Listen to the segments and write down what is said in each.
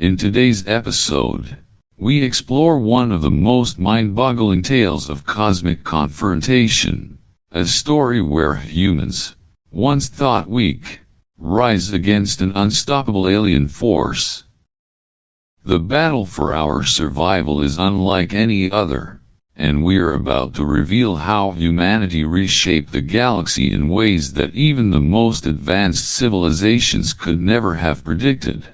In today's episode, we explore one of the most mind-boggling tales of cosmic confrontation, a story where humans, once thought weak, rise against an unstoppable alien force. The battle for our survival is unlike any other, and we're about to reveal how humanity reshaped the galaxy in ways that even the most advanced civilizations could never have predicted.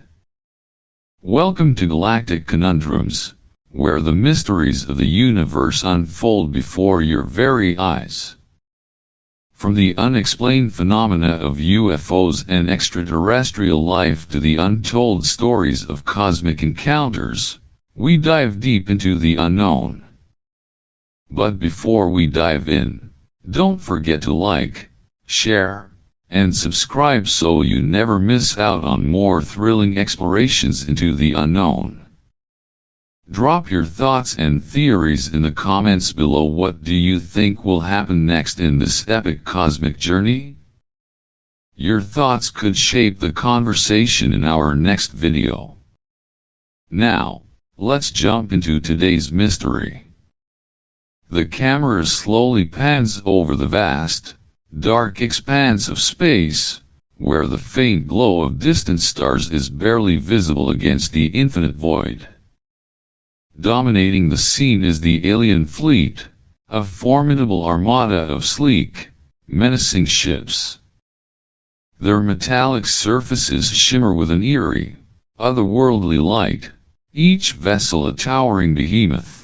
Welcome to Galactic Conundrums, where the mysteries of the universe unfold before your very eyes. From the unexplained phenomena of UFOs and extraterrestrial life to the untold stories of cosmic encounters, we dive deep into the unknown. But before we dive in, don't forget to like, share, and subscribe so you never miss out on more thrilling explorations into the unknown. Drop your thoughts and theories in the comments below. What do you think will happen next in this epic cosmic journey? Your thoughts could shape the conversation in our next video. Now, let's jump into today's mystery. The camera slowly pans over the vast, dark expanse of space, where the faint glow of distant stars is barely visible against the infinite void. Dominating the scene is the alien fleet, a formidable armada of sleek, menacing ships. Their metallic surfaces shimmer with an eerie, otherworldly light, each vessel a towering behemoth,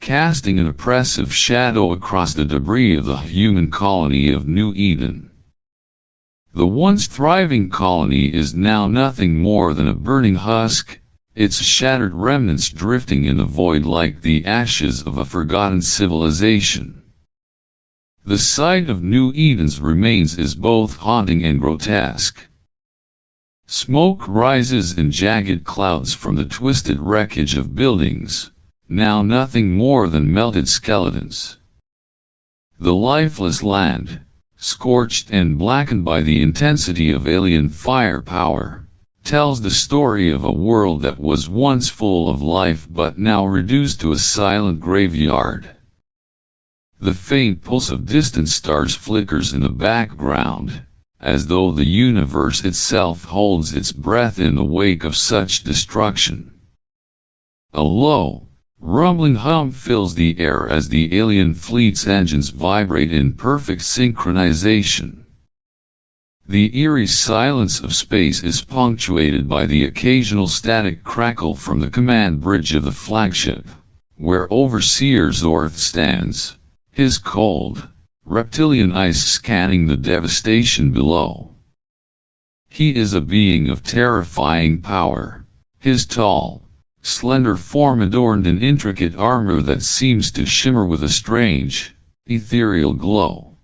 casting an oppressive shadow across the debris of the human colony of New Eden. The once thriving colony is now nothing more than a burning husk, its shattered remnants drifting in the void like the ashes of a forgotten civilization. The sight of New Eden's remains is both haunting and grotesque. Smoke rises in jagged clouds from the twisted wreckage of buildings, now nothing more than melted skeletons. The lifeless land, scorched and blackened by the intensity of alien firepower, tells the story of a world that was once full of life but now reduced to a silent graveyard. The faint pulse of distant stars flickers in the background, as though the universe itself holds its breath in the wake of such destruction. A low, rumbling hum fills the air as the alien fleet's engines vibrate in perfect synchronization. The eerie silence of space is punctuated by the occasional static crackle from the command bridge of the flagship, where Overseer Zorth stands, his cold, reptilian eyes scanning the devastation below. He is a being of terrifying power, his tall, slender form adorned in intricate armor that seems to shimmer with a strange, ethereal glow.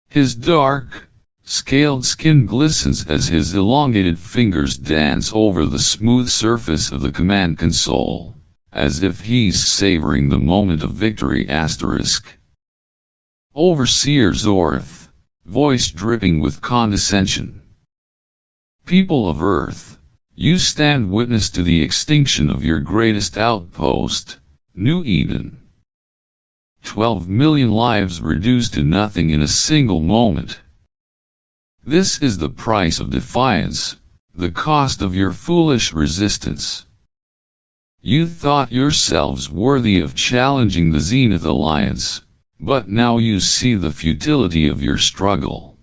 His dark, scaled skin glistens as his elongated fingers dance over the smooth surface of the command console, as if he's savoring the moment of victory. Overseer Zorth, voice dripping with condescension. People of Earth, you stand witness to the extinction of your greatest outpost, New Eden. 12 million lives reduced to nothing in a single moment. This is the price of defiance, the cost of your foolish resistance. You thought yourselves worthy of challenging the Zenith Alliance, but now you see the futility of your struggle.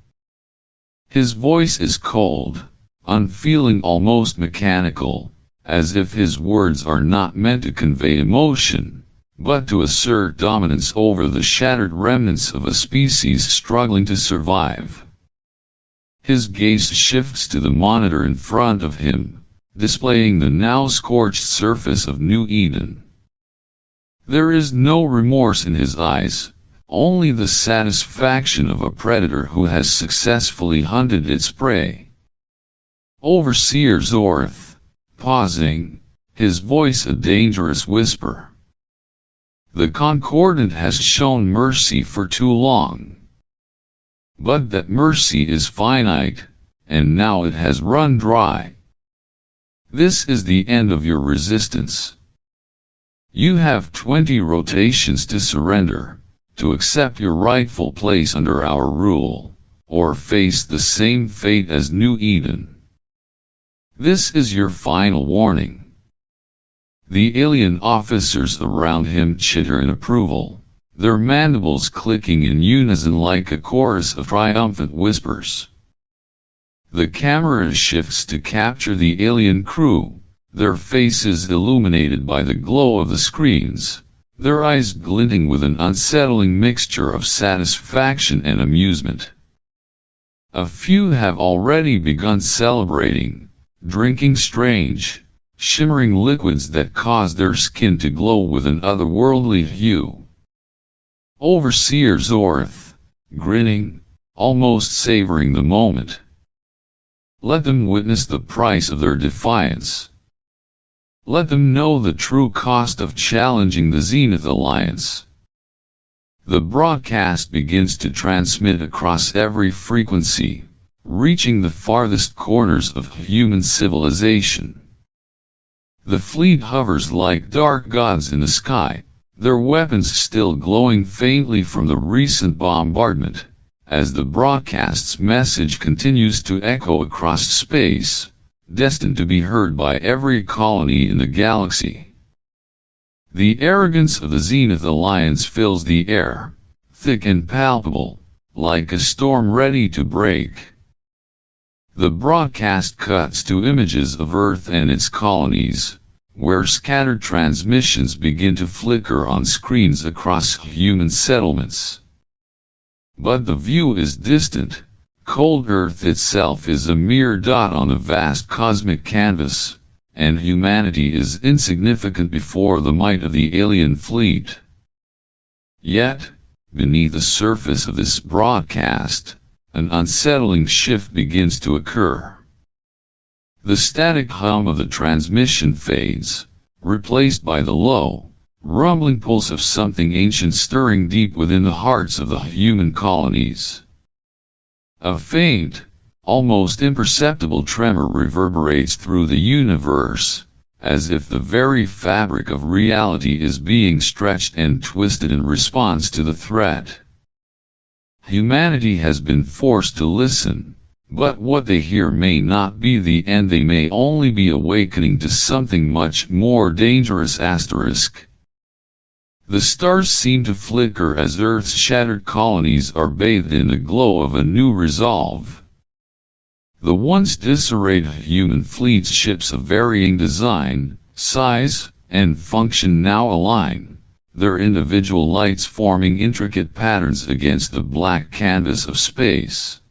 His voice is cold, unfeeling, almost mechanical, as if his words are not meant to convey emotion, but to assert dominance over the shattered remnants of a species struggling to survive. His gaze shifts to the monitor in front of him, displaying the now scorched surface of New Eden. There is no remorse in his eyes, only the satisfaction of a predator who has successfully hunted its prey. Overseer Zorth, pausing, his voice a dangerous whisper. The Concordant has shown mercy for too long. But that mercy is finite, and now it has run dry. This is the end of your resistance. You have 20 rotations to surrender, to accept your rightful place under our rule, or face the same fate as New Eden. This is your final warning. The alien officers around him chitter in approval, their mandibles clicking in unison like a chorus of triumphant whispers. The camera shifts to capture the alien crew, their faces illuminated by the glow of the screens, their eyes glinting with an unsettling mixture of satisfaction and amusement. A few have already begun celebrating, drinking strange, shimmering liquids that cause their skin to glow with an otherworldly hue. Overseer Zorth, grinning, almost savoring the moment. Let them witness the price of their defiance. Let them know the true cost of challenging the Zenith Alliance. The broadcast begins to transmit across every frequency, reaching the farthest corners of human civilization. The fleet hovers like dark gods in the sky, their weapons still glowing faintly from the recent bombardment, as the broadcast's message continues to echo across space, destined to be heard by every colony in the galaxy. The arrogance of the Zenith Alliance fills the air, thick and palpable, like a storm ready to break. The broadcast cuts to images of Earth and its colonies, where scattered transmissions begin to flicker on screens across human settlements. But the view is distant. Cold Earth itself is a mere dot on a vast cosmic canvas, and humanity is insignificant before the might of the alien fleet. Yet, beneath the surface of this broadcast, an unsettling shift begins to occur. The static hum of the transmission fades, replaced by the low, rumbling pulse of something ancient stirring deep within the hearts of the human colonies. A faint, almost imperceptible tremor reverberates through the universe, as if the very fabric of reality is being stretched and twisted in response to the threat. Humanity has been forced to listen, but what they hear may not be the end. They may only be awakening to something much more dangerous. The stars seem to flicker as Earth's shattered colonies are bathed in the glow of a new resolve. The once disarrayed human fleet's ships of varying design, size, and function now align, their individual lights forming intricate patterns against the black canvas of space.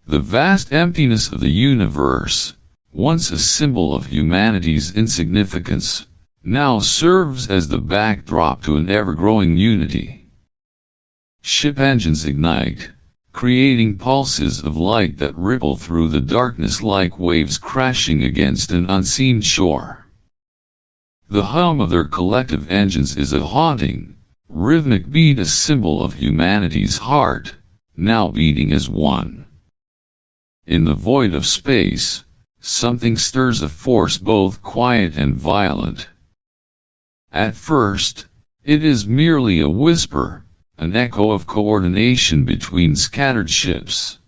The vast emptiness of the universe, once a symbol of humanity's insignificance, now serves as the backdrop to an ever-growing unity. Ship engines ignite, creating pulses of light that ripple through the darkness like waves crashing against an unseen shore. The hum of their collective engines is a haunting, rhythmic beat, a symbol of humanity's heart, now beating as one. In the void of space, something stirs, a force both quiet and violent. At first, it is merely a whisper, an echo of coordination between scattered ships.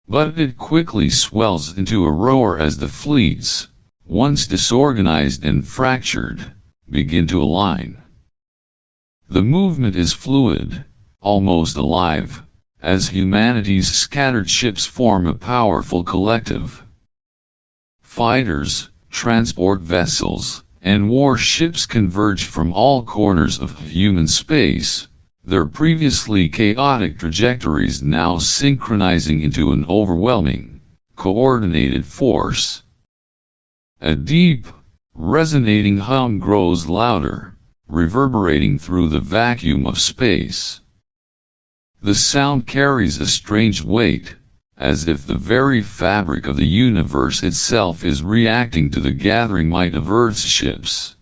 But it quickly swells into a roar as the fleets, once disorganized and fractured, begin to align. The movement is fluid, almost alive, as humanity's scattered ships form a powerful collective. Fighters, transport vessels, and warships converge from all corners of human space, their previously chaotic trajectories now synchronizing into an overwhelming, coordinated force. A deep, resonating hum grows louder, reverberating through the vacuum of space. The sound carries a strange weight, as if the very fabric of the universe itself is reacting to the gathering might of Earth's ships.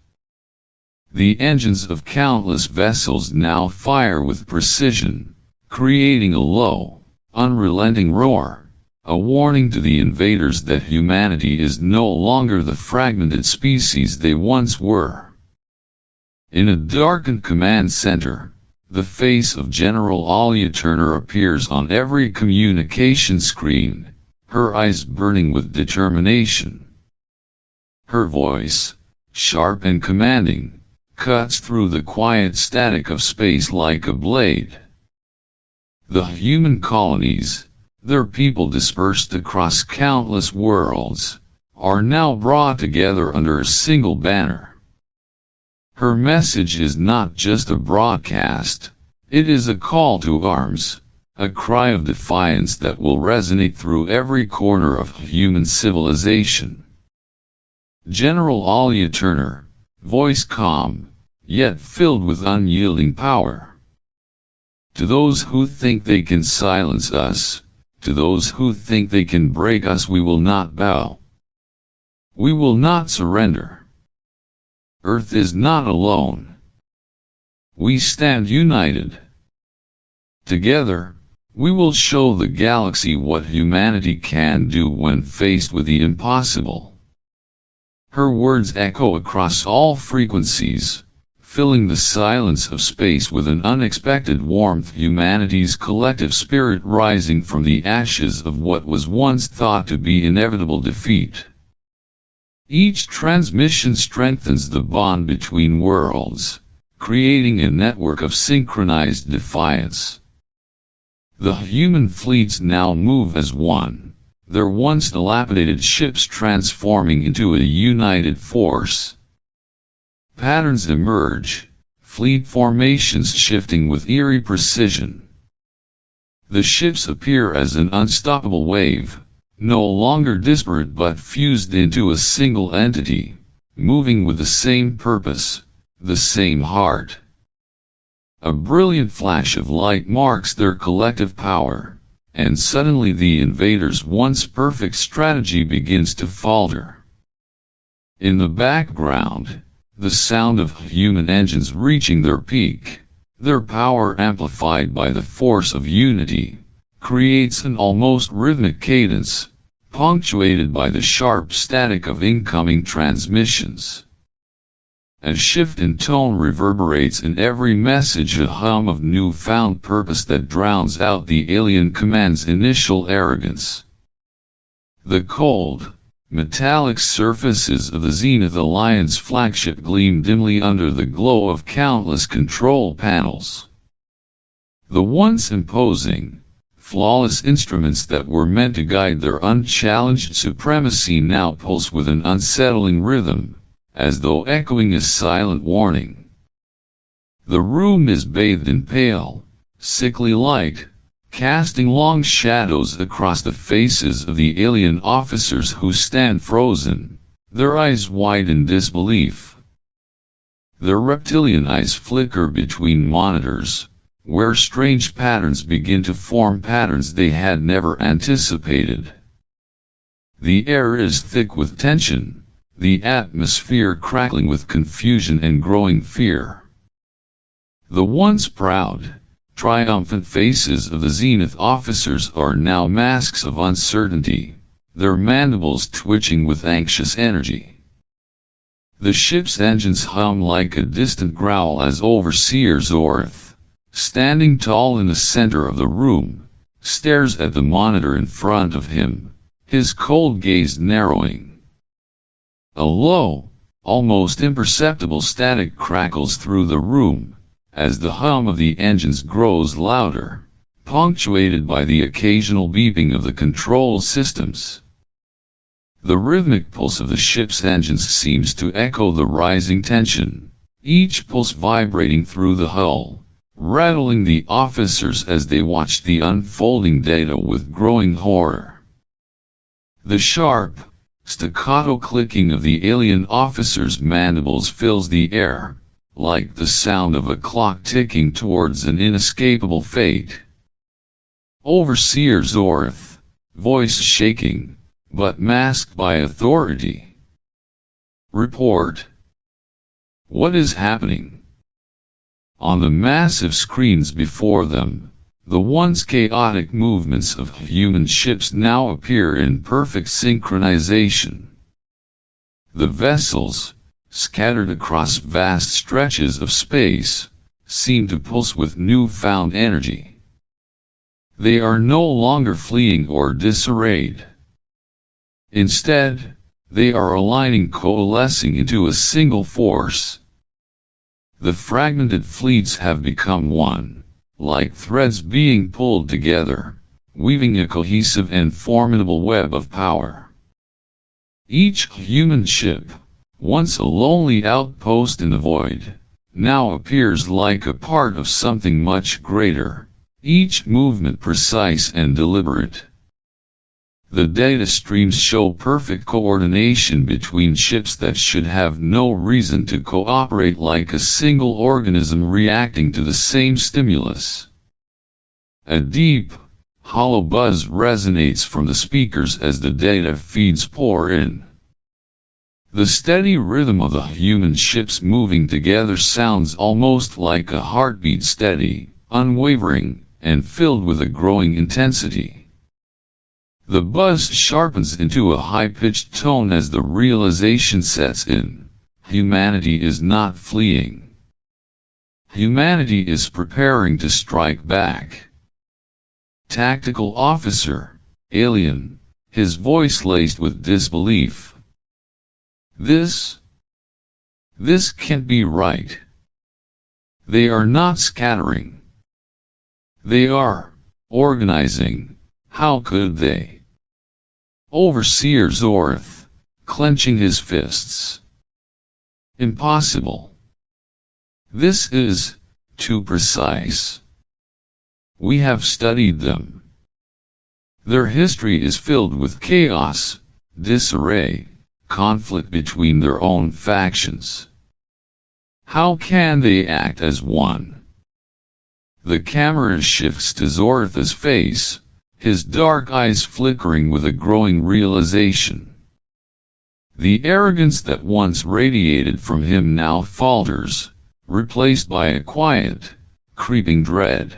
The engines of countless vessels now fire with precision, creating a low, unrelenting roar, a warning to the invaders that humanity is no longer the fragmented species they once were. In a darkened command center, the face of General Alia Turner appears on every communication screen, her eyes burning with determination. Her voice, sharp and commanding, cuts through the quiet static of space like a blade. The human colonies, their people dispersed across countless worlds, are now brought together under a single banner. Her message is not just a broadcast, it is a call to arms, a cry of defiance that will resonate through every corner of human civilization. General Alia Turner, voice calm, yet filled with unyielding power. To those who think they can silence us, to those who think they can break us, we will not bow. We will not surrender. Earth is not alone. We stand united. Together, we will show the galaxy what humanity can do when faced with the impossible. Her words echo across all frequencies, filling the silence of space with an unexpected warmth, humanity's collective spirit rising from the ashes of what was once thought to be inevitable defeat. Each transmission strengthens the bond between worlds, creating a network of synchronized defiance. The human fleets now move as one, their once dilapidated ships transforming into a united force. Patterns emerge, fleet formations shifting with eerie precision. The ships appear as an unstoppable wave, no longer disparate but fused into a single entity, moving with the same purpose, the same heart. A brilliant flash of light marks their collective power, and suddenly the invaders' once perfect strategy begins to falter. In the background, the sound of human engines reaching their peak, their power amplified by the force of unity, creates an almost rhythmic cadence, punctuated by the sharp static of incoming transmissions. A shift in tone reverberates in every message, a hum of newfound purpose that drowns out the alien command's initial arrogance. The cold, metallic surfaces of the Zenith Alliance flagship gleam dimly under the glow of countless control panels. The once imposing, flawless instruments that were meant to guide their unchallenged supremacy now pulse with an unsettling rhythm, as though echoing a silent warning. The room is bathed in pale, sickly light, casting long shadows across the faces of the alien officers who stand frozen, their eyes wide in disbelief. Their reptilian eyes flicker between monitors, where strange patterns begin to form, patterns they had never anticipated. The air is thick with tension, the atmosphere crackling with confusion and growing fear. The once proud, triumphant faces of the Zenith officers are now masks of uncertainty, their mandibles twitching with anxious energy. The ship's engines hum like a distant growl as Overseer Zorth, standing tall in the center of the room, stares at the monitor in front of him, his cold gaze narrowing. A low, almost imperceptible static crackles through the room, as the hum of the engines grows louder, punctuated by the occasional beeping of the control systems. The rhythmic pulse of the ship's engines seems to echo the rising tension, each pulse vibrating through the hull, rattling the officers as they watch the unfolding data with growing horror. The sharp, staccato clicking of the alien officers' mandibles fills the air, like the sound of a clock ticking towards an inescapable fate. Overseer Zorth, voice shaking, but masked by authority. Report. What is happening? On the massive screens before them, The once chaotic movements of human ships now appear in perfect synchronization. The vessels, scattered across vast stretches of space, seem to pulse with newfound energy. They are no longer fleeing or disarrayed. Instead, they are aligning, coalescing into a single force. The fragmented fleets have become one, like threads being pulled together, weaving a cohesive and formidable web of power. Each human ship, once a lonely outpost in the void, now appears like a part of something much greater, each movement precise and deliberate. The data streams show perfect coordination between ships that should have no reason to cooperate, like a single organism reacting to the same stimulus. A deep, hollow buzz resonates from the speakers as the data feeds pour in. The steady rhythm of the human ships moving together sounds almost like a heartbeat, steady, unwavering, and filled with a growing intensity. The buzz sharpens into a high-pitched tone as the realization sets in: humanity is not fleeing. Humanity is preparing to strike back. Tactical officer, alien, his voice laced with disbelief. This can't be right. They are not scattering. They are organizing. How could they? Overseer Zorth, clenching his fists. Impossible. This is too precise. We have studied them. Their history is filled with chaos, disarray, conflict between their own factions. How can they act as one? The camera shifts to Zorth's face, his dark eyes flickering with a growing realization. The arrogance that once radiated from him now falters, replaced by a quiet, creeping dread.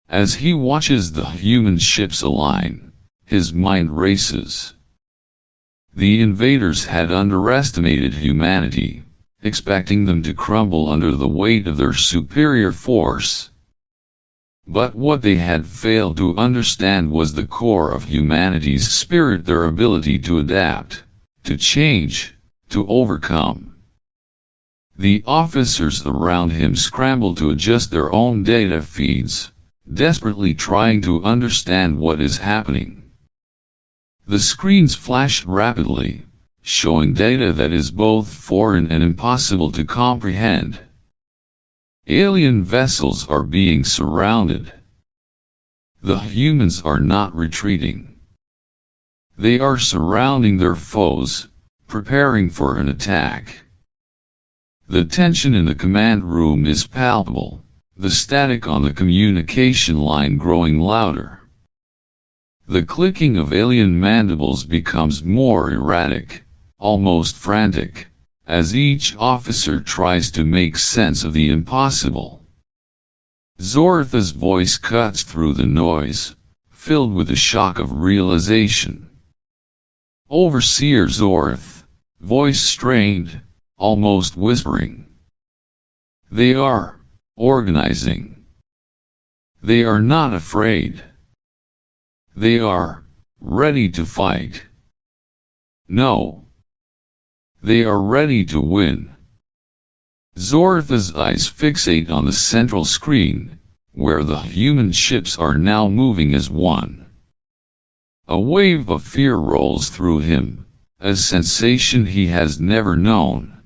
As he watches the human ships align, his mind races. The invaders had underestimated humanity, expecting them to crumble under the weight of their superior force. But what they had failed to understand was the core of humanity's spirit, their ability to adapt, to change, to overcome. The officers around him scramble to adjust their own data feeds, desperately trying to understand what is happening. The screens flash rapidly, showing data that is both foreign and impossible to comprehend. Alien vessels are being surrounded. The humans are not retreating. They are surrounding their foes, preparing for an attack. The tension in the command room is palpable, the static on the communication line growing louder. The clicking of alien mandibles becomes more erratic, almost frantic, as each officer tries to make sense of the impossible. Zorth's voice cuts through the noise, filled with the shock of realization. Overseer Zorth, voice strained, almost whispering. They are organizing. They are not afraid. They are ready to fight. No. They are ready to win. Zorth's eyes fixate on the central screen, where the human ships are now moving as one. A wave of fear rolls through him, a sensation he has never known.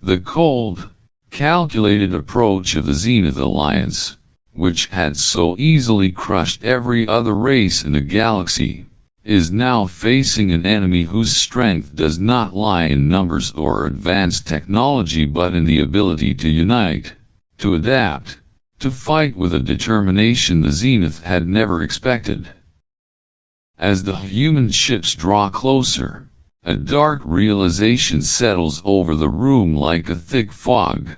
The cold, calculated approach of the Zenith Alliance, which had so easily crushed every other race in the galaxy, is now facing an enemy whose strength does not lie in numbers or advanced technology but in the ability to unite, to adapt, to fight with a determination the Zenith had never expected. As the human ships draw closer, a dark realization settles over the room like a thick fog.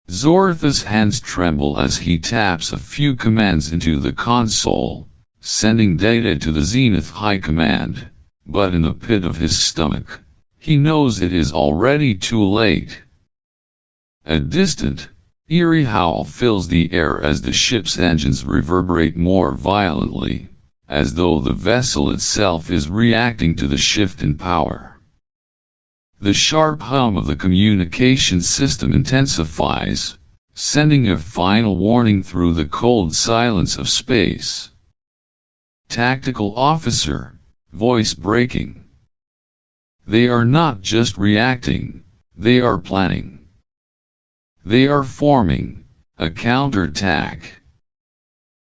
Zoratha's hands tremble as he taps a few commands into the console, sending data to the Zenith High Command, but in the pit of his stomach, he knows it is already too late. A distant, eerie howl fills the air as the ship's engines reverberate more violently, as though the vessel itself is reacting to the shift in power. The sharp hum of the communication system intensifies, sending a final warning through the cold silence of space. Tactical officer, voice breaking. They are not just reacting, they are planning. They are forming a counterattack.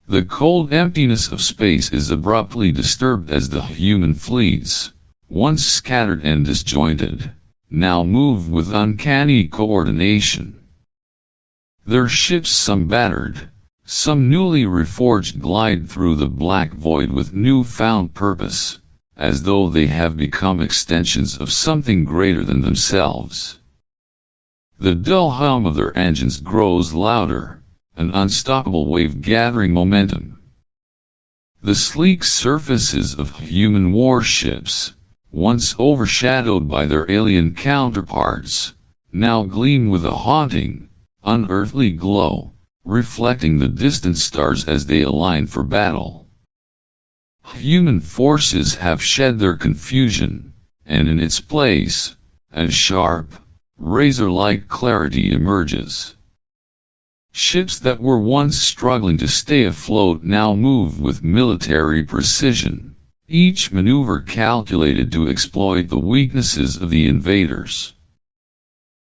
The cold emptiness of space is abruptly disturbed as the human fleets, once scattered and disjointed, now move with uncanny coordination. Their ships, some battered, some newly reforged, glide through the black void with newfound purpose, as though they have become extensions of something greater than themselves. The dull hum of their engines grows louder, an unstoppable wave gathering momentum. The sleek surfaces of human warships, once overshadowed by their alien counterparts, now gleam with a haunting, unearthly glow, reflecting the distant stars as they align for battle. Human forces have shed their confusion, and in its place, a sharp, razor-like clarity emerges. Ships that were once struggling to stay afloat now move with military precision, each maneuver calculated to exploit the weaknesses of the invaders.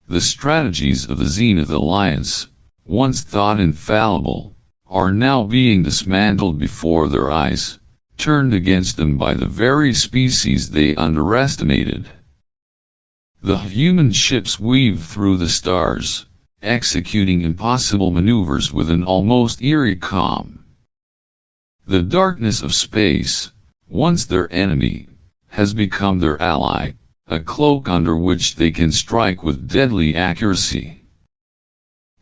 The strategies of the Zenith Alliance, once thought infallible, are now being dismantled before their eyes, turned against them by the very species they underestimated. The human ships weave through the stars, executing impossible maneuvers with an almost eerie calm. The darkness of space, once their enemy, has become their ally, a cloak under which they can strike with deadly accuracy.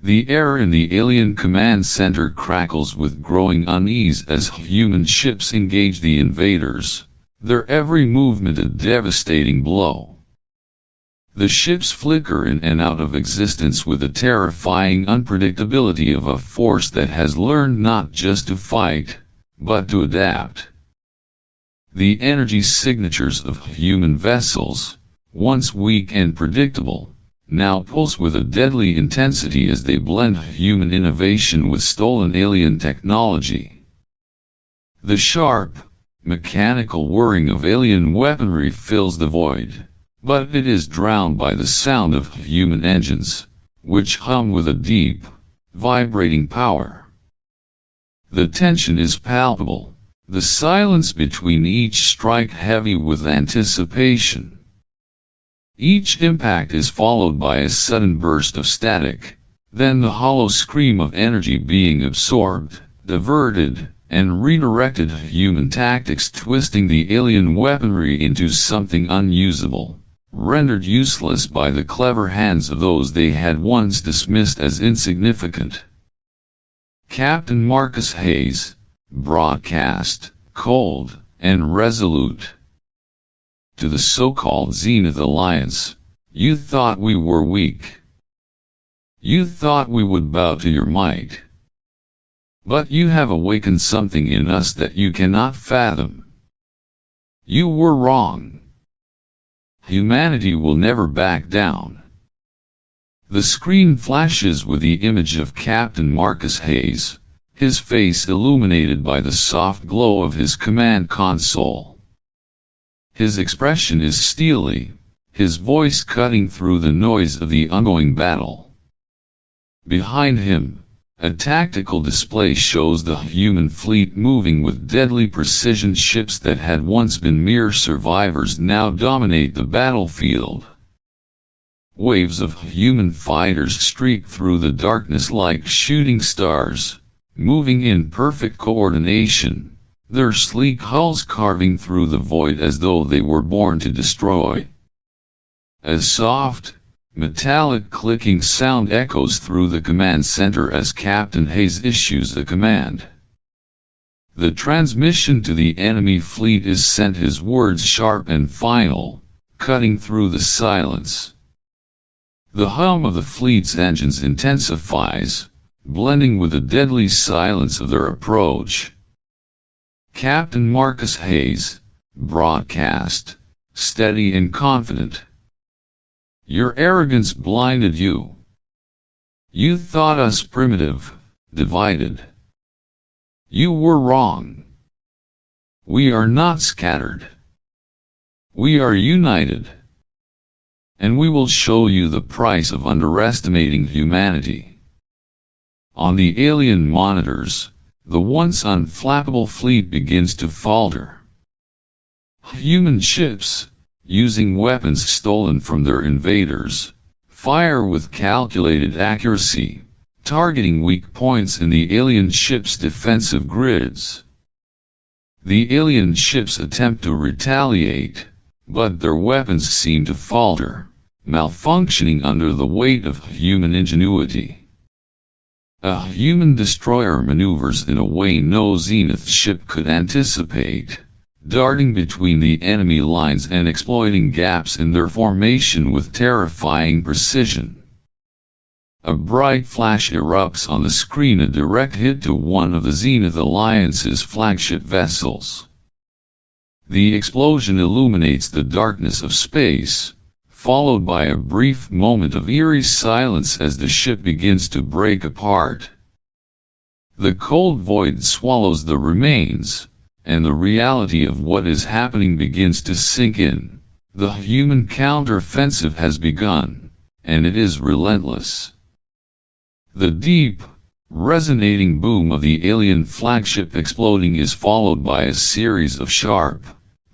The air in the alien command center crackles with growing unease as human ships engage the invaders, their every movement a devastating blow. The ships flicker in and out of existence with the terrifying unpredictability of a force that has learned not just to fight, but to adapt. The energy signatures of human vessels, once weak and predictable, now pulse with a deadly intensity as they blend human innovation with stolen alien technology. The sharp, mechanical whirring of alien weaponry fills the void, but it is drowned by the sound of human engines, which hum with a deep, vibrating power. The tension is palpable, the silence between each strike heavy with anticipation. Each impact is followed by a sudden burst of static, then the hollow scream of energy being absorbed, diverted, and redirected, human tactics twisting the alien weaponry into something unusable, rendered useless by the clever hands of those they had once dismissed as insignificant. Captain Marcus Hayes, broadcast, cold, and resolute. To the so-called Zenith Alliance, you thought we were weak. You thought we would bow to your might. But you have awakened something in us that you cannot fathom. You were wrong. Humanity will never back down. The screen flashes with the image of Captain Marcus Hayes, his face illuminated by the soft glow of his command console. His expression is steely, his voice cutting through the noise of the ongoing battle. Behind him, a tactical display shows the human fleet moving with deadly precision. Ships that had once been mere survivors now dominate the battlefield. Waves of human fighters streak through the darkness like shooting stars, moving in perfect coordination, their sleek hulls carving through the void as though they were born to destroy. A soft, Metallic clicking sound echoes through the command center as Captain Hayes issues the command. The transmission to the enemy fleet is sent, his words sharp and final, cutting through the silence. The hum of the fleet's engines intensifies, blending with the deadly silence of their approach. Captain Marcus Hayes, broadcast, steady and confident. Your arrogance blinded you. You thought us primitive, divided. You were wrong. We are not scattered. We are united. And we will show you the price of underestimating humanity. On the alien monitors, the once unflappable fleet begins to falter. Human ships, using weapons stolen from their invaders, fire with calculated accuracy, targeting weak points in the alien ship's defensive grids. The alien ships attempt to retaliate, but their weapons seem to falter, malfunctioning under the weight of human ingenuity. A human destroyer maneuvers in a way no Zenith ship could anticipate, darting between the enemy lines and exploiting gaps in their formation with terrifying precision. A bright flash erupts on the screen, a direct hit to one of the Zenith Alliance's flagship vessels. The explosion illuminates the darkness of space, followed by a brief moment of eerie silence as the ship begins to break apart. The cold void swallows the remains, and the reality of what is happening begins to sink in. The human counteroffensive has begun, and it is relentless. The deep, resonating boom of the alien flagship exploding is followed by a series of sharp,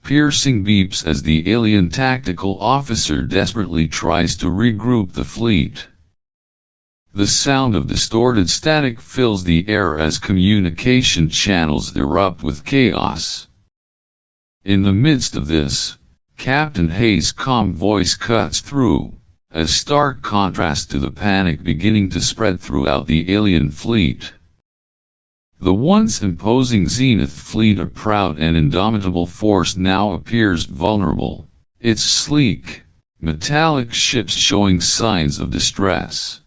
piercing beeps as the alien tactical officer desperately tries to regroup the fleet. The sound of distorted static fills the air as communication channels erupt with chaos. In the midst of this, Captain Hayes' calm voice cuts through, a stark contrast to the panic beginning to spread throughout the alien fleet. The once imposing Zenith fleet, a proud and indomitable force, now appears vulnerable, its sleek, metallic ships showing signs of distress.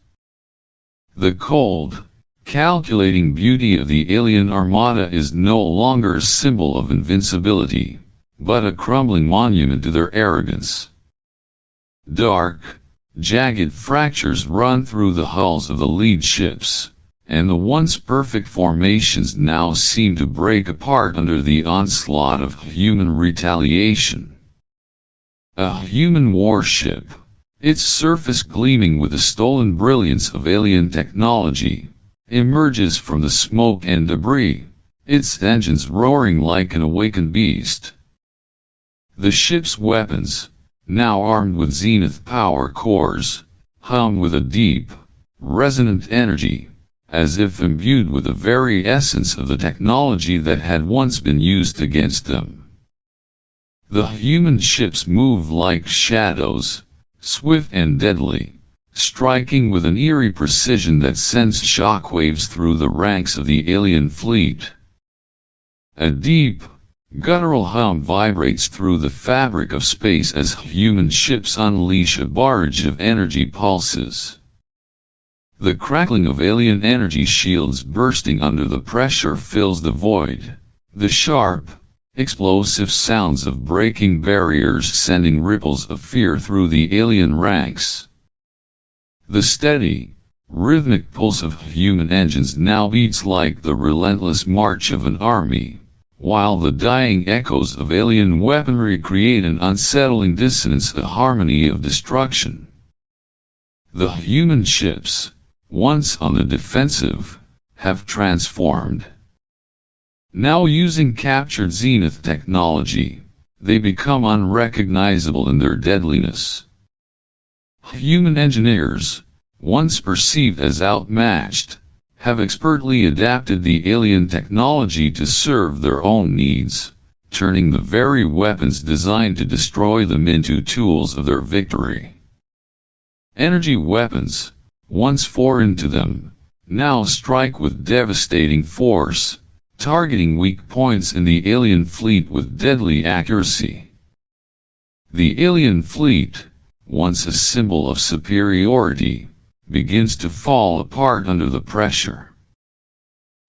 The cold, calculating beauty of the alien armada is no longer a symbol of invincibility, but a crumbling monument to their arrogance. Dark, jagged fractures run through the hulls of the lead ships, and the once perfect formations now seem to break apart under the onslaught of human retaliation. A human warship, its surface gleaming with the stolen brilliance of alien technology, emerges from the smoke and debris, its engines roaring like an awakened beast. The ship's weapons, now armed with Zenith power cores, hum with a deep, resonant energy, as if imbued with the very essence of the technology that had once been used against them. The human ships move like shadows, swift and deadly, striking with an eerie precision that sends shockwaves through the ranks of the alien fleet. A deep, guttural hum vibrates through the fabric of space as human ships unleash a barrage of energy pulses. The crackling of alien energy shields bursting under the pressure fills the void, the sharp, explosive sounds of breaking barriers sending ripples of fear through the alien ranks. The steady, rhythmic pulse of human engines now beats like the relentless march of an army, while the dying echoes of alien weaponry create an unsettling dissonance, a harmony of destruction. The human ships, once on the defensive, have transformed. Now using captured Zenith technology, they become unrecognizable in their deadliness. Human engineers, once perceived as outmatched, have expertly adapted the alien technology to serve their own needs, turning the very weapons designed to destroy them into tools of their victory. Energy weapons, once foreign to them, now strike with devastating force, targeting weak points in the alien fleet with deadly accuracy. The alien fleet, once a symbol of superiority, begins to fall apart under the pressure.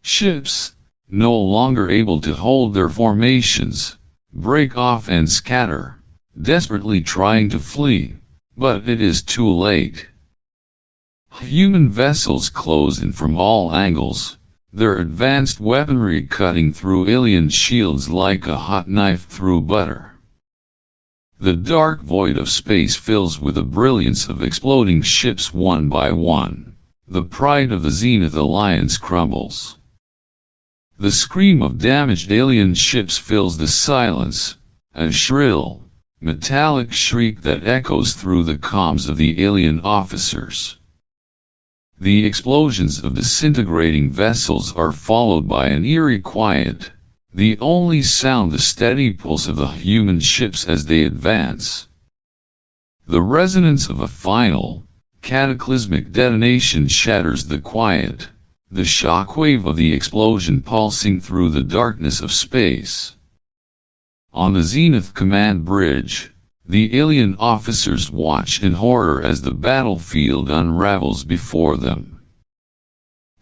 Ships, no longer able to hold their formations, break off and scatter, desperately trying to flee, but it is too late. Human vessels close in from all angles, their advanced weaponry cutting through alien shields like a hot knife through butter. The dark void of space fills with the brilliance of exploding ships one by one. The pride of the Zenith Alliance crumbles. The scream of damaged alien ships fills the silence, a shrill, metallic shriek that echoes through the comms of the alien officers. The explosions of disintegrating vessels are followed by an eerie quiet, the only sound the steady pulse of the human ships as they advance. The resonance of a final, cataclysmic detonation shatters the quiet, the shockwave of the explosion pulsing through the darkness of space. On the Zenith Command Bridge, the alien officers watch in horror as the battlefield unravels before them.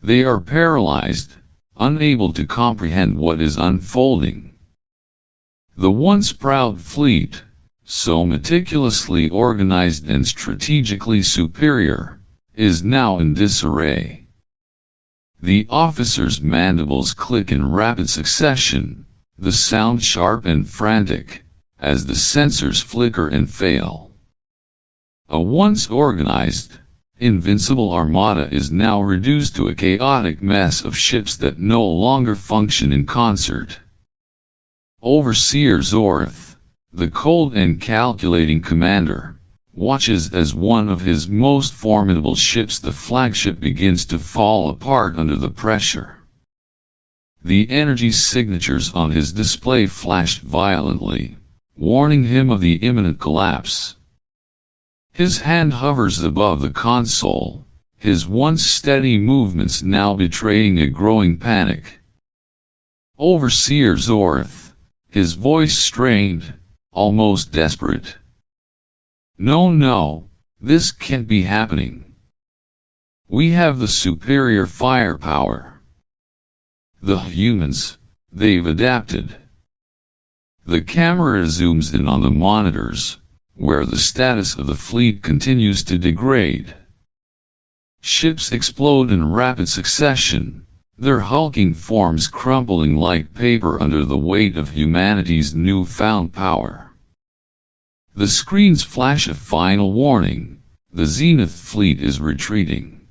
They are paralyzed, unable to comprehend what is unfolding. The once proud fleet, so meticulously organized and strategically superior, is now in disarray. The officers' mandibles click in rapid succession, the sound sharp and frantic, as the sensors flicker and fail. A once organized, invincible armada is now reduced to a chaotic mess of ships that no longer function in concert. Overseer Zorth, the cold and calculating commander, watches as one of his most formidable ships, the flagship, begins to fall apart under the pressure. The energy signatures on his display flashed violently, warning him of the imminent collapse. His hand hovers above the console, his once steady movements now betraying a growing panic. Overseer Zorth, his voice strained, almost desperate. No, this can't be happening. We have the superior firepower. The humans, they've adapted. The camera zooms in on the monitors, where the status of the fleet continues to degrade. Ships explode in rapid succession, their hulking forms crumbling like paper under the weight of humanity's newfound power. The screens flash a final warning: the Zenith fleet is retreating.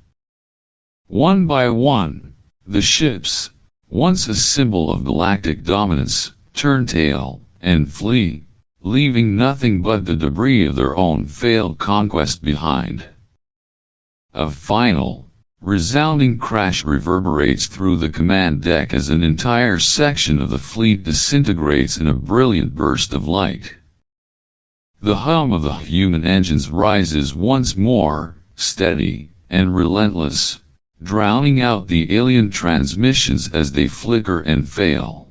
One by one, the ships, once a symbol of galactic dominance, turn tail and flee, leaving nothing but the debris of their own failed conquest behind. A final, resounding crash reverberates through the command deck as an entire section of the fleet disintegrates in a brilliant burst of light. The hum of the human engines rises once more, steady and relentless, drowning out the alien transmissions as they flicker and fail.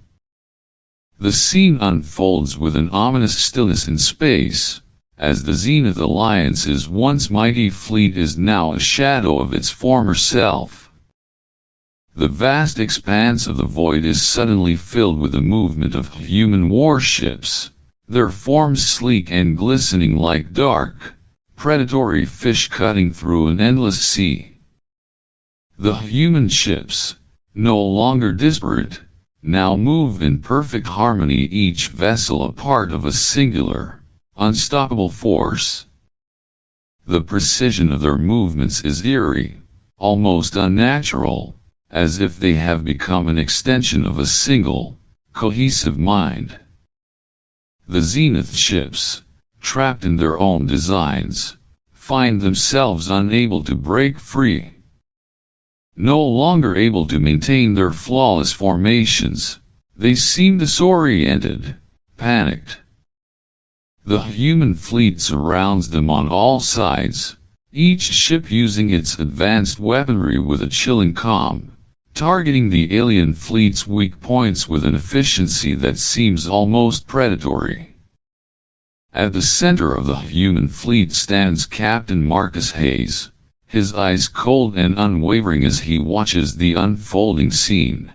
The scene unfolds with an ominous stillness in space, as the Zenith Alliance's once mighty fleet is now a shadow of its former self. The vast expanse of the void is suddenly filled with the movement of human warships, their forms sleek and glistening like dark, predatory fish cutting through an endless sea. The human ships, no longer disparate, now move in perfect harmony, each vessel a part of a singular, unstoppable force. The precision of their movements is eerie, almost unnatural, as if they have become an extension of a single, cohesive mind. The Zenith ships, trapped in their own designs, find themselves unable to break free. No longer able to maintain their flawless formations, they seem disoriented, panicked. The human fleet surrounds them on all sides, each ship using its advanced weaponry with a chilling calm, targeting the alien fleet's weak points with an efficiency that seems almost predatory. At the center of the human fleet stands Captain Marcus Hayes, his eyes cold and unwavering as he watches the unfolding scene.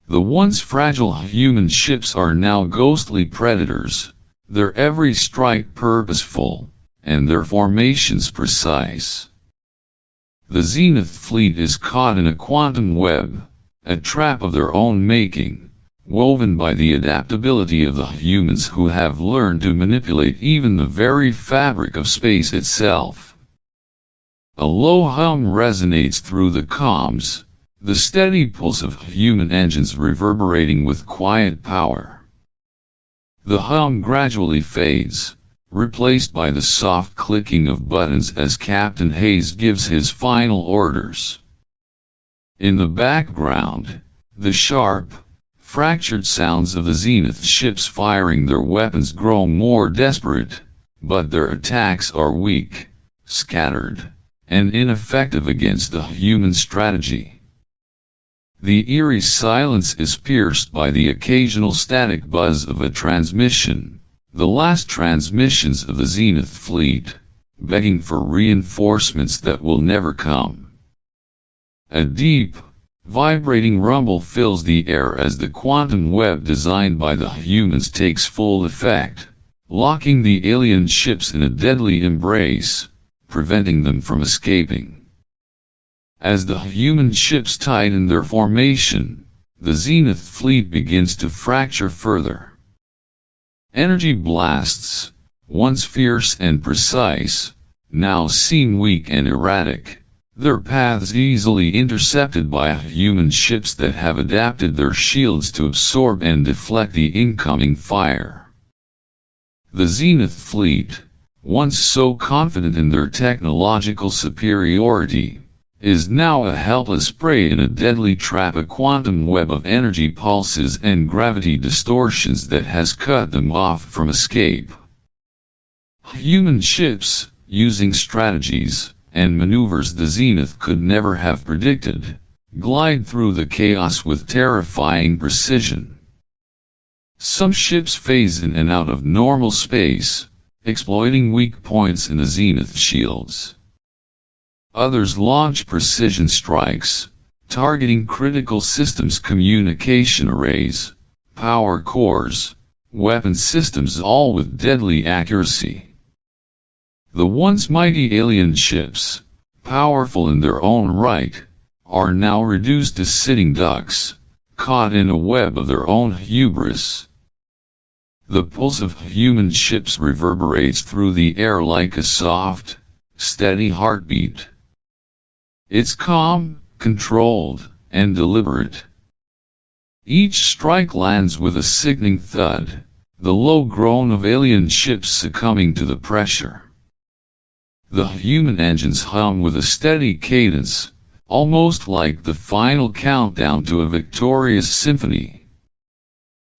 The once fragile human ships are now ghostly predators, their every strike purposeful, and their formations precise. The Zenith fleet is caught in a quantum web, a trap of their own making, woven by the adaptability of the humans who have learned to manipulate even the very fabric of space itself. A low hum resonates through the comms, the steady pulse of human engines reverberating with quiet power. The hum gradually fades, replaced by the soft clicking of buttons as Captain Hayes gives his final orders. In the background, the sharp, fractured sounds of the Zenith ships firing their weapons grow more desperate, but their attacks are weak, scattered, and ineffective against the human strategy. The eerie silence is pierced by the occasional static buzz of a transmission, the last transmissions of the Zenith fleet, begging for reinforcements that will never come. A deep, vibrating rumble fills the air as the quantum web designed by the humans takes full effect, locking the alien ships in a deadly embrace, preventing them from escaping. As the human ships tighten their formation, the Zenith fleet begins to fracture further. Energy blasts, once fierce and precise, now seem weak and erratic, their paths easily intercepted by human ships that have adapted their shields to absorb and deflect the incoming fire. The Zenith fleet, once so confident in their technological superiority, is now a helpless prey in a deadly trap, a quantum web of energy pulses and gravity distortions that has cut them off from escape. Human ships, using strategies and maneuvers the Zenith could never have predicted, glide through the chaos with terrifying precision. Some ships phase in and out of normal space, exploiting weak points in the Zenith shields. Others launch precision strikes, targeting critical systems, communication arrays, power cores, weapon systems, all with deadly accuracy. The once mighty alien ships, powerful in their own right, are now reduced to sitting ducks, caught in a web of their own hubris. The pulse of human ships reverberates through the air like a soft, steady heartbeat. It's calm, controlled, and deliberate. Each strike lands with a sickening thud, the low groan of alien ships succumbing to the pressure. The human engines hum with a steady cadence, almost like the final countdown to a victorious symphony.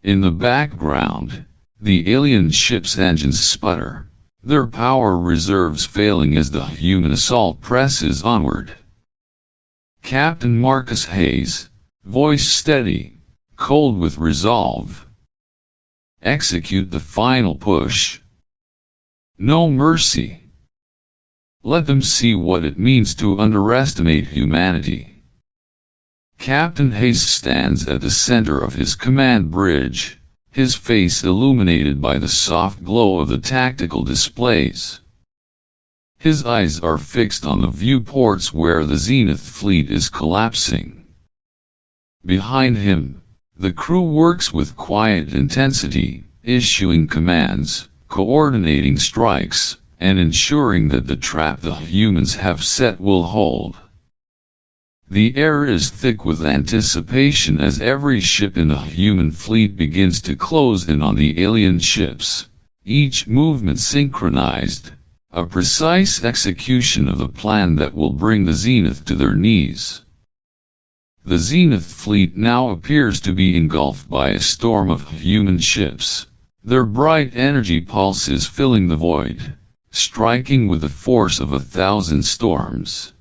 In the background, the alien ships' engines sputter, their power reserves failing as the human assault presses onward. Captain Marcus Hayes, voice steady, cold with resolve. Execute the final push. No mercy. Let them see what it means to underestimate humanity. Captain Hayes stands at the center of his command bridge, his face illuminated by the soft glow of the tactical displays. His eyes are fixed on the viewports where the Zenith fleet is collapsing. Behind him, the crew works with quiet intensity, issuing commands, coordinating strikes, and ensuring that the trap the humans have set will hold. The air is thick with anticipation as every ship in the human fleet begins to close in on the alien ships, each movement synchronized, a precise execution of the plan that will bring the Zenith to their knees. The Zenith fleet now appears to be engulfed by a storm of human ships, their bright energy pulses filling the void, striking with the force of 1,000 storms.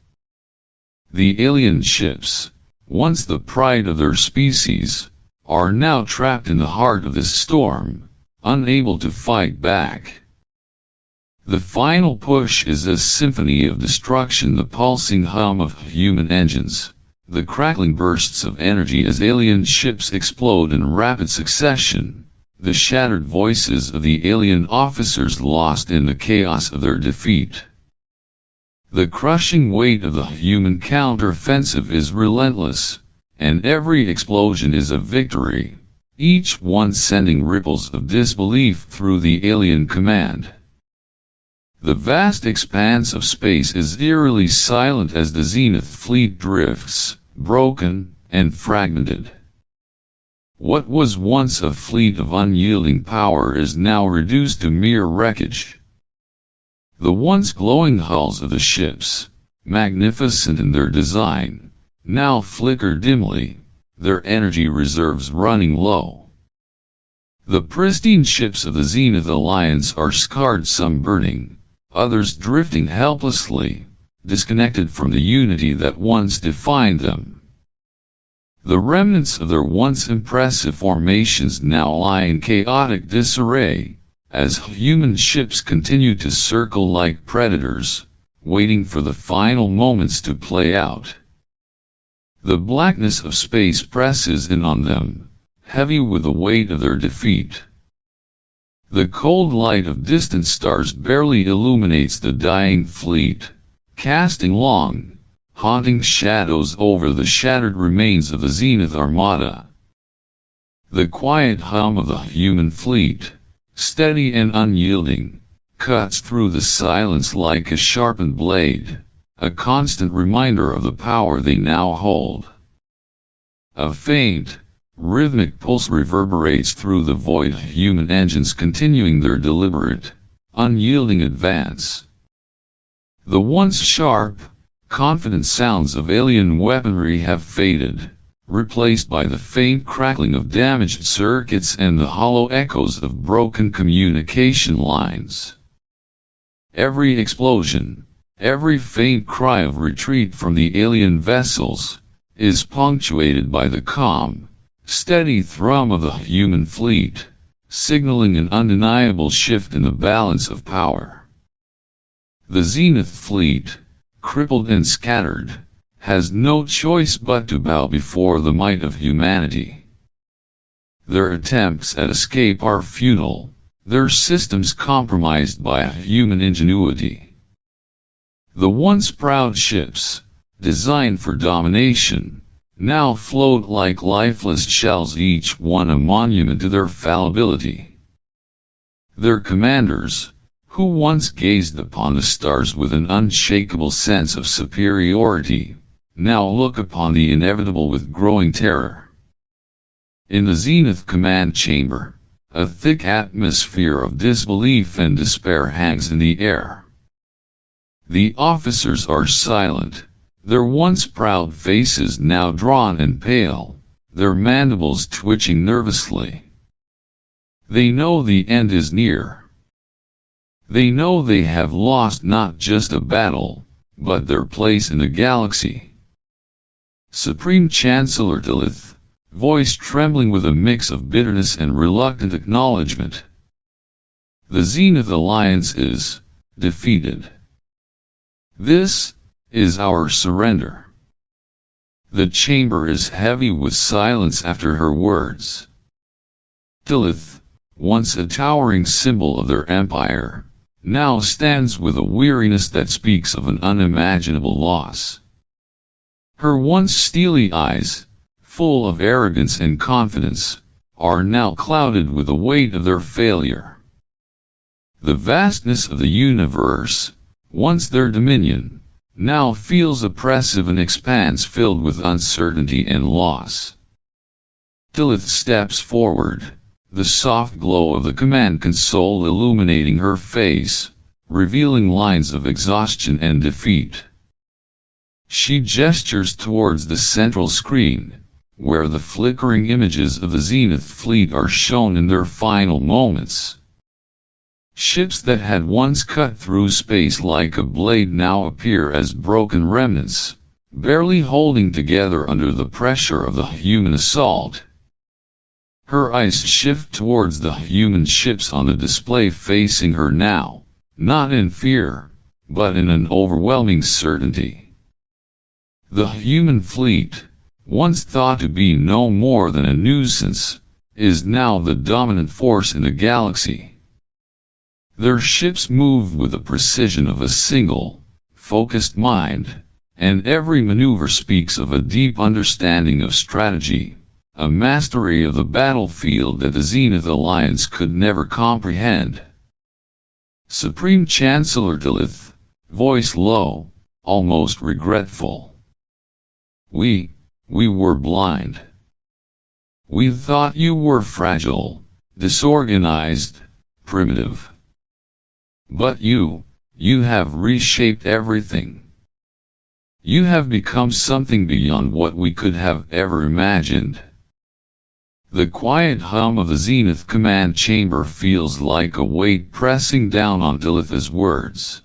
The alien ships, once the pride of their species, are now trapped in the heart of this storm, unable to fight back. The final push is a symphony of destruction, the pulsing hum of human engines, the crackling bursts of energy as alien ships explode in rapid succession, the shattered voices of the alien officers lost in the chaos of their defeat. The crushing weight of the human counteroffensive is relentless, and every explosion is a victory, each one sending ripples of disbelief through the alien command. The vast expanse of space is eerily silent as the Zenith fleet drifts, broken and fragmented. What was once a fleet of unyielding power is now reduced to mere wreckage. The once glowing hulls of the ships, magnificent in their design, now flicker dimly, their energy reserves running low. The pristine ships of the Zenith Alliance are scarred, some burning, others drifting helplessly, disconnected from the unity that once defined them. The remnants of their once impressive formations now lie in chaotic disarray, as human ships continue to circle like predators, waiting for the final moments to play out. The blackness of space presses in on them, heavy with the weight of their defeat. The cold light of distant stars barely illuminates the dying fleet, casting long, haunting shadows over the shattered remains of the Zenith Armada. The quiet hum of the human fleet, steady and unyielding, cuts through the silence like a sharpened blade, a constant reminder of the power they now hold. A faint, rhythmic pulse reverberates through the void, human engines continuing their deliberate, unyielding advance. The once sharp, confident sounds of alien weaponry have faded, replaced by the faint crackling of damaged circuits and the hollow echoes of broken communication lines. Every explosion, every faint cry of retreat from the alien vessels, is punctuated by the calm, steady thrum of the human fleet, signaling an undeniable shift in the balance of power. The Zenith fleet, crippled and scattered, has no choice but to bow before the might of humanity. Their attempts at escape are futile, their systems compromised by human ingenuity. The once proud ships, designed for domination, now float like lifeless shells, each one a monument to their fallibility. Their commanders, who once gazed upon the stars with an unshakable sense of superiority, now look upon the inevitable with growing terror. In the Zenith command chamber, a thick atmosphere of disbelief and despair hangs in the air. The officers are silent, their once proud faces now drawn and pale, their mandibles twitching nervously. They know the end is near. They know they have lost not just a battle, but their place in the galaxy. Supreme Chancellor Dilith, voice trembling with a mix of bitterness and reluctant acknowledgement. The Zenith Alliance is defeated. This is our surrender. The chamber is heavy with silence after her words. Dilith, once a towering symbol of their empire, now stands with a weariness that speaks of an unimaginable loss. Her once steely eyes, full of arrogance and confidence, are now clouded with the weight of their failure. The vastness of the universe, once their dominion, now feels oppressive, an expanse filled with uncertainty and loss. Dilith steps forward, the soft glow of the command console illuminating her face, revealing lines of exhaustion and defeat. She gestures towards the central screen, where the flickering images of the Zenith fleet are shown in their final moments. Ships that had once cut through space like a blade now appear as broken remnants, barely holding together under the pressure of the human assault. Her eyes shift towards the human ships on the display facing her now, not in fear, but in an overwhelming certainty. The human fleet, once thought to be no more than a nuisance, is now the dominant force in the galaxy. Their ships move with the precision of a single, focused mind, and every maneuver speaks of a deep understanding of strategy, a mastery of the battlefield that the Zenith Alliance could never comprehend. Supreme Chancellor Dilith, voice low, almost regretful. We were blind. We thought you were fragile, disorganized, primitive. But you have reshaped everything. You have become something beyond what we could have ever imagined. The quiet hum of the Zenith command chamber feels like a weight pressing down on Dilith's words.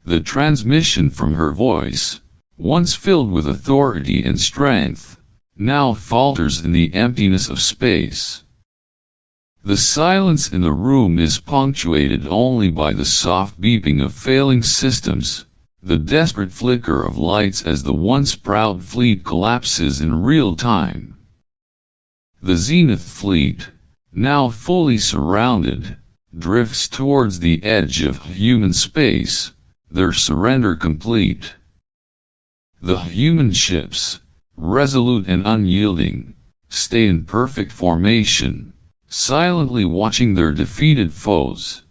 The transmission from her voice, once filled with authority and strength, now falters in the emptiness of space. The silence in the room is punctuated only by the soft beeping of failing systems, the desperate flicker of lights as the once proud fleet collapses in real time. The Zenith fleet, now fully surrounded, drifts towards the edge of human space, their surrender complete. The human ships, resolute and unyielding, stay in perfect formation, silently watching their defeated foes.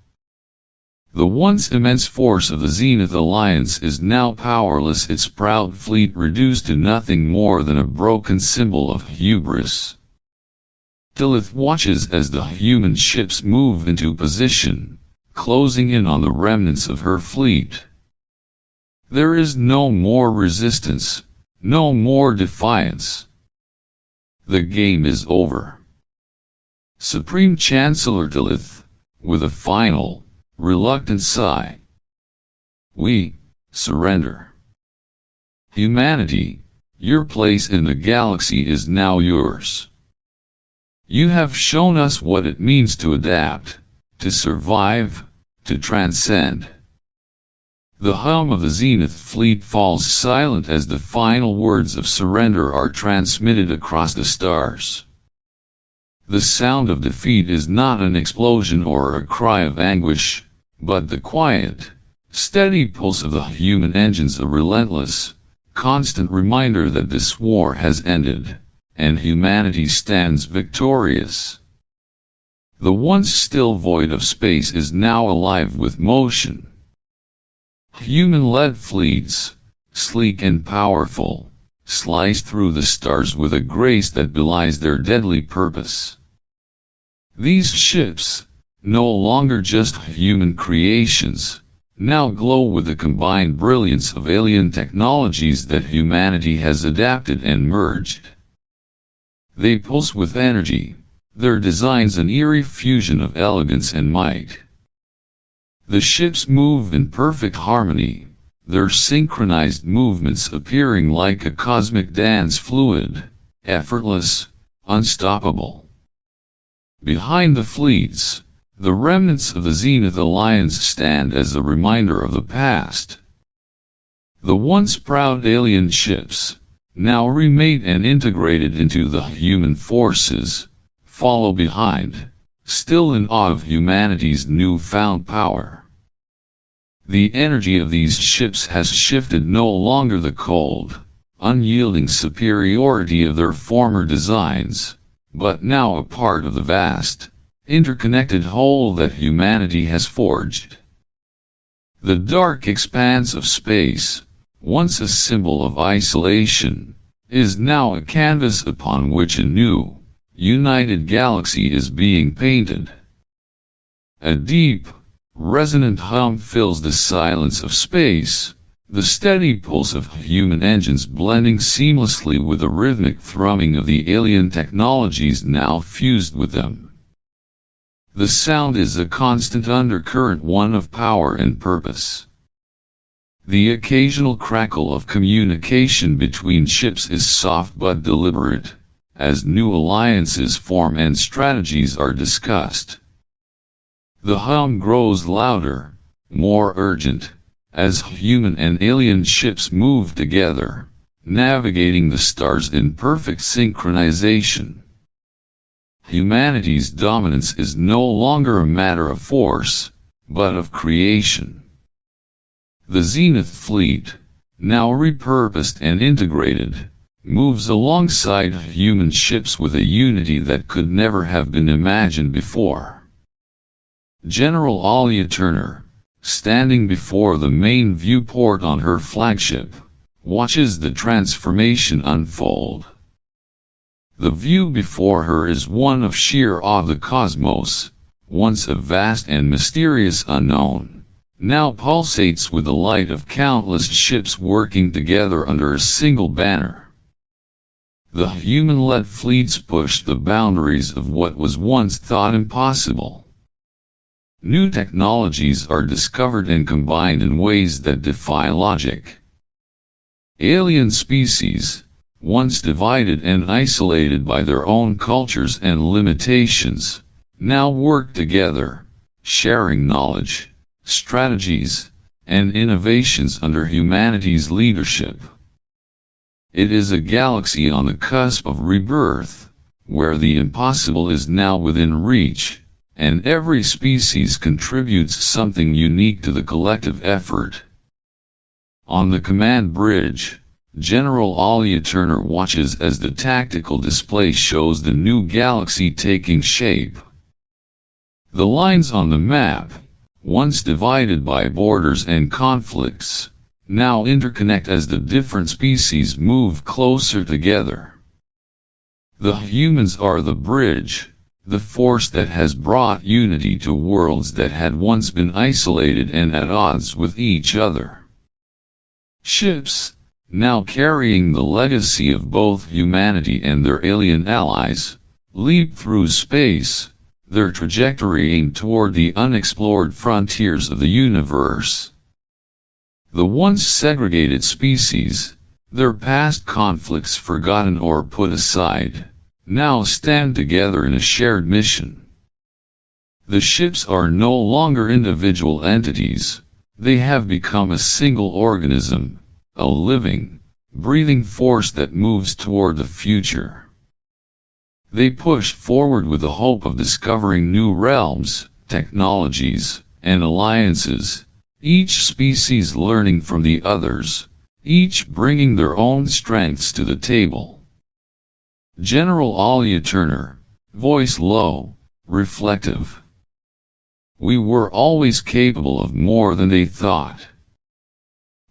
The once immense force of the Zenith Alliance is now powerless, its proud fleet reduced to nothing more than a broken symbol of hubris. Dilith watches as the human ships move into position, closing in on the remnants of her fleet. There is no more resistance, no more defiance. The game is over. Supreme Chancellor Dilith, with a final, reluctant sigh. We surrender. Humanity, your place in the galaxy is now yours. You have shown us what it means to adapt, to survive, to transcend. The hum of the Zenith fleet falls silent as the final words of surrender are transmitted across the stars. The sound of defeat is not an explosion or a cry of anguish, but the quiet, steady pulse of the human engines, a relentless, constant reminder that this war has ended, and humanity stands victorious. The once still void of space is now alive with motion. Human-led fleets, sleek and powerful, slice through the stars with a grace that belies their deadly purpose. These ships, no longer just human creations, now glow with the combined brilliance of alien technologies that humanity has adapted and merged. They pulse with energy, their designs an eerie fusion of elegance and might. The ships move in perfect harmony, their synchronized movements appearing like a cosmic dance, fluid, effortless, unstoppable. Behind the fleets, the remnants of the Zenith Alliance stand as a reminder of the past. The once proud alien ships, now remade and integrated into the human forces, follow behind, still in awe of humanity's newfound power. The energy of these ships has shifted, no longer the cold, unyielding superiority of their former designs, but now a part of the vast, interconnected whole that humanity has forged. The dark expanse of space, once a symbol of isolation, is now a canvas upon which a new, united galaxy is being painted. A deep, resonant hum fills the silence of space, the steady pulse of human engines blending seamlessly with the rhythmic thrumming of the alien technologies now fused with them. The sound is a constant undercurrent, one of power and purpose. The occasional crackle of communication between ships is soft but deliberate, as new alliances form and strategies are discussed. The hum grows louder, more urgent, as human and alien ships move together, navigating the stars in perfect synchronization. Humanity's dominance is no longer a matter of force, but of creation. The Zenith fleet, now repurposed and integrated, moves alongside human ships with a unity that could never have been imagined before. General Alia Turner, standing before the main viewport on her flagship, watches the transformation unfold. The view before her is one of sheer awe. The cosmos, once a vast and mysterious unknown, now pulsates with the light of countless ships working together under a single banner. The human-led fleets push the boundaries of what was once thought impossible. New technologies are discovered and combined in ways that defy logic. Alien species, once divided and isolated by their own cultures and limitations, now work together, sharing knowledge, strategies, and innovations under humanity's leadership. It is a galaxy on the cusp of rebirth, where the impossible is now within reach, and every species contributes something unique to the collective effort. On the command bridge, General Alia Turner watches as the tactical display shows the new galaxy taking shape. The lines on the map, once divided by borders and conflicts, now interconnect as the different species move closer together. The humans are the bridge, the force that has brought unity to worlds that had once been isolated and at odds with each other. Ships, now carrying the legacy of both humanity and their alien allies, leap through space, their trajectory aimed toward the unexplored frontiers of the universe. The once segregated species, their past conflicts forgotten or put aside, now stand together in a shared mission. The ships are no longer individual entities, they have become a single organism, a living, breathing force that moves toward the future. They push forward with the hope of discovering new realms, technologies, and alliances, each species learning from the others, each bringing their own strengths to the table. General Alia Turner, voice low, reflective. We were always capable of more than they thought.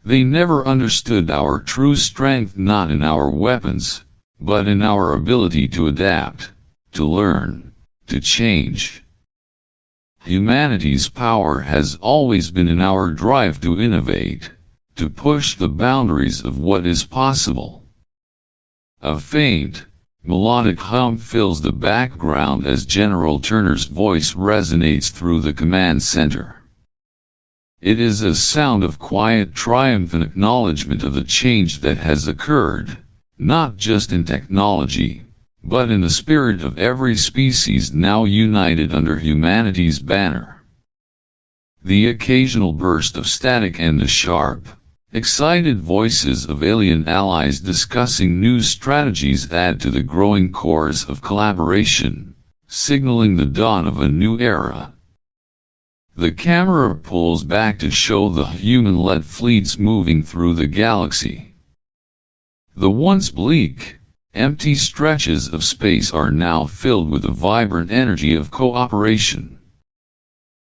They never understood our true strength, not in our weapons, but in our ability to adapt, to learn, to change. Humanity's power has always been in our drive to innovate, to push the boundaries of what is possible. A faint, melodic hum fills the background as General Turner's voice resonates through the command center. It is a sound of quiet triumph and acknowledgement of the change that has occurred, not just in technology, but in the spirit of every species now united under humanity's banner. The occasional burst of static and the sharp, excited voices of alien allies discussing new strategies add to the growing chorus of collaboration, signaling the dawn of a new era. The camera pulls back to show the human-led fleets moving through the galaxy. The once bleak, empty stretches of space are now filled with the vibrant energy of cooperation.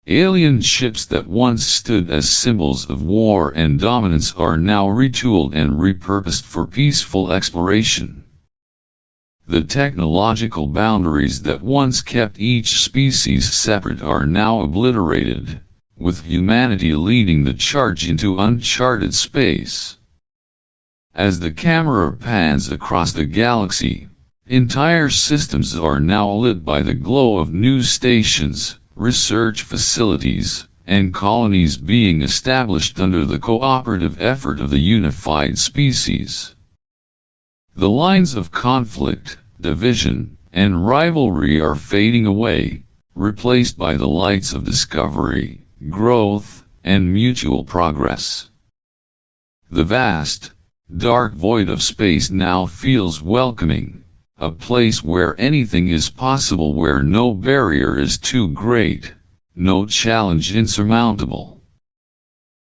Alien ships that once stood as symbols of war and dominance are now retooled and repurposed for peaceful exploration. The technological boundaries that once kept each species separate are now obliterated, with humanity leading the charge into uncharted space. As the camera pans across the galaxy, entire systems are now lit by the glow of new stations, research facilities, and colonies being established under the cooperative effort of the unified species. The lines of conflict, division, and rivalry are fading away, replaced by the lights of discovery, growth, and mutual progress. The vast, dark void of space now feels welcoming, a place where anything is possible, where no barrier is too great, no challenge insurmountable.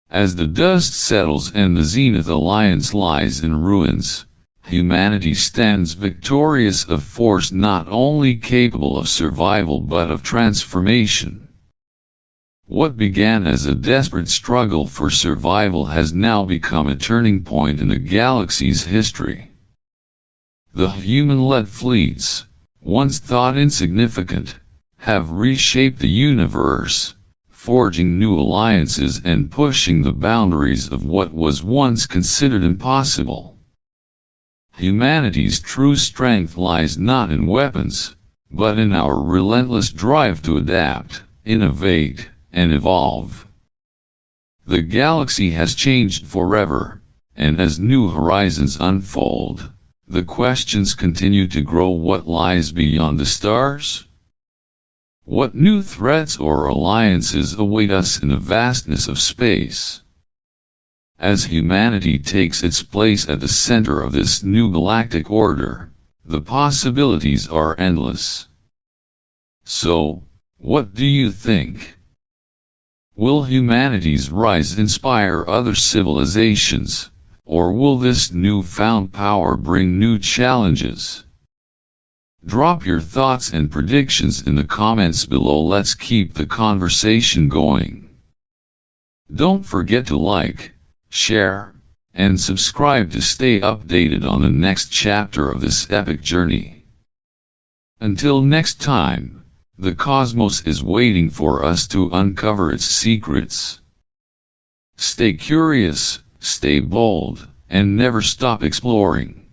As the dust settles and the Zenith Alliance lies in ruins, humanity stands victorious, a force not only capable of survival but of transformation. What began as a desperate struggle for survival has now become a turning point in the galaxy's history. The human-led fleets, once thought insignificant, have reshaped the universe, forging new alliances and pushing the boundaries of what was once considered impossible. Humanity's true strength lies not in weapons, but in our relentless drive to adapt, innovate, and evolve. The galaxy has changed forever, and as new horizons unfold, the questions continue to grow: what lies beyond the stars? What new threats or alliances await us in the vastness of space? As humanity takes its place at the center of this new galactic order, the possibilities are endless. So, what do you think? Will humanity's rise inspire other civilizations, or will this newfound power bring new challenges? Drop your thoughts and predictions in the comments below. Let's keep the conversation going. Don't forget to like, share, and subscribe to stay updated on the next chapter of this epic journey. Until next time, the cosmos is waiting for us to uncover its secrets. Stay curious, stay bold, and never stop exploring.